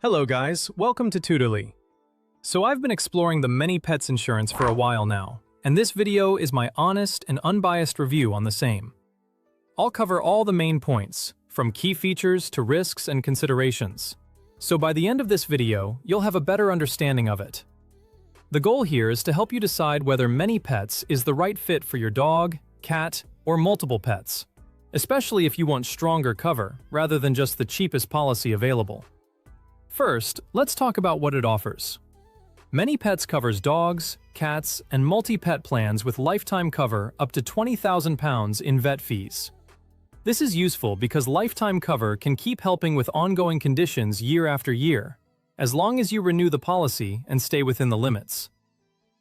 Hello guys, welcome to Tutorly. So I've been exploring the ManyPets insurance for a while now, and this video is my honest and unbiased review on the same. I'll cover all the main points, from key features to risks and considerations. So by the end of this video, you'll have a better understanding of it. The goal here is to help you decide whether ManyPets is the right fit for your dog, cat, or multiple pets, especially if you want stronger cover rather than just the cheapest policy available. First, let's talk about what it offers. ManyPets covers dogs, cats, and multi-pet plans with lifetime cover up to £20,000 in vet fees. This is useful because lifetime cover can keep helping with ongoing conditions year after year, as long as you renew the policy and stay within the limits.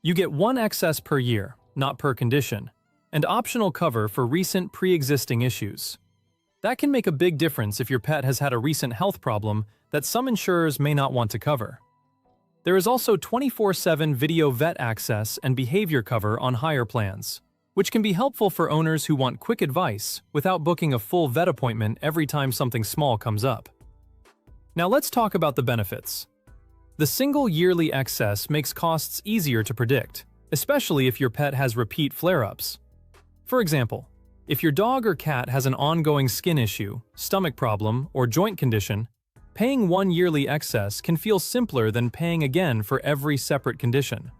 You get one excess per year, not per condition, and optional cover for recent pre-existing issues. That can make a big difference if your pet has had a recent health problem that some insurers may not want to cover. There is also 24/7 video vet access and behavior cover on higher plans, which can be helpful for owners who want quick advice without booking a full vet appointment every time something small comes up. Now let's talk about the benefits. The single yearly excess makes costs easier to predict, especially if your pet has repeat flare-ups. For example, if your dog or cat has an ongoing skin issue, stomach problem, or joint condition, paying one yearly excess can feel simpler than paying again for every separate condition.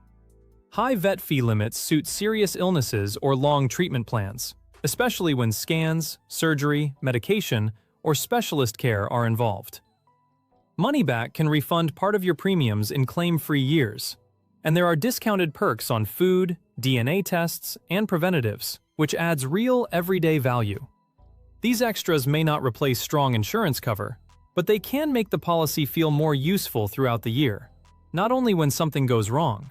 High vet fee limits suit serious illnesses or long treatment plans, especially when scans, surgery, medication, or specialist care are involved. Money back can refund part of your premiums in claim-free years, and there are discounted perks on food, DNA tests, and preventatives, which adds real, everyday value. These extras may not replace strong insurance cover, but they can make the policy feel more useful throughout the year, not only when something goes wrong.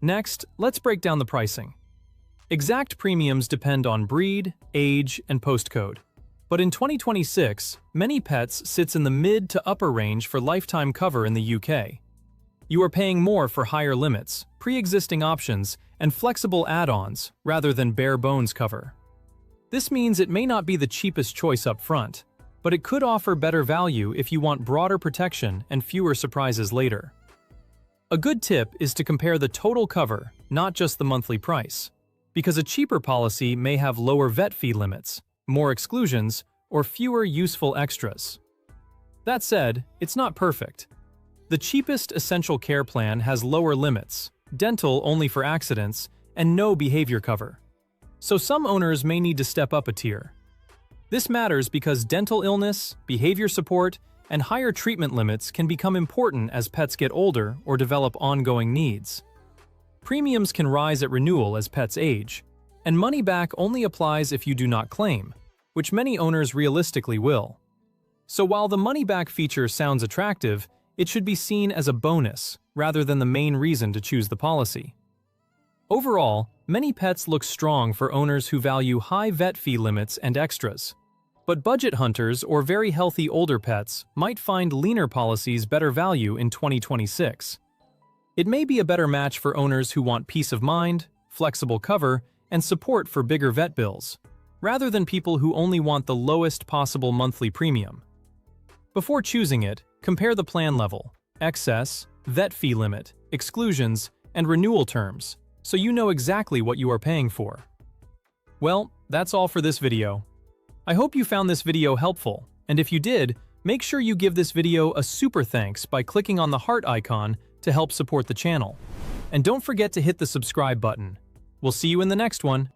Next, let's break down the pricing. Exact premiums depend on breed, age, and postcode. But in 2026, ManyPets sits in the mid to upper range for lifetime cover in the UK. You are paying more for higher limits, pre-existing options, and flexible add-ons rather than bare-bones cover. This means it may not be the cheapest choice up front, but it could offer better value if you want broader protection and fewer surprises later. A good tip is to compare the total cover, not just the monthly price, because a cheaper policy may have lower vet fee limits, more exclusions, or fewer useful extras. That said, it's not perfect. The cheapest essential care plan has lower limits, dental only for accidents, and no behavior cover. So some owners may need to step up a tier. This matters because dental illness, behavior support, and higher treatment limits can become important as pets get older or develop ongoing needs. Premiums can rise at renewal as pets age, and money back only applies if you do not claim, which many owners realistically will. So while the money back feature sounds attractive, it should be seen as a bonus rather than the main reason to choose the policy. Overall, ManyPets looks strong for owners who value high vet fee limits and extras. But budget hunters or very healthy older pets might find leaner policies better value in 2026. It may be a better match for owners who want peace of mind, flexible cover, and support for bigger vet bills, rather than people who only want the lowest possible monthly premium. Before choosing it, compare the plan level, excess, vet fee limit, exclusions, and renewal terms, so you know exactly what you are paying for. Well, that's all for this video. I hope you found this video helpful, and if you did, make sure you give this video a super thanks by clicking on the heart icon to help support the channel. And don't forget to hit the subscribe button. We'll see you in the next one.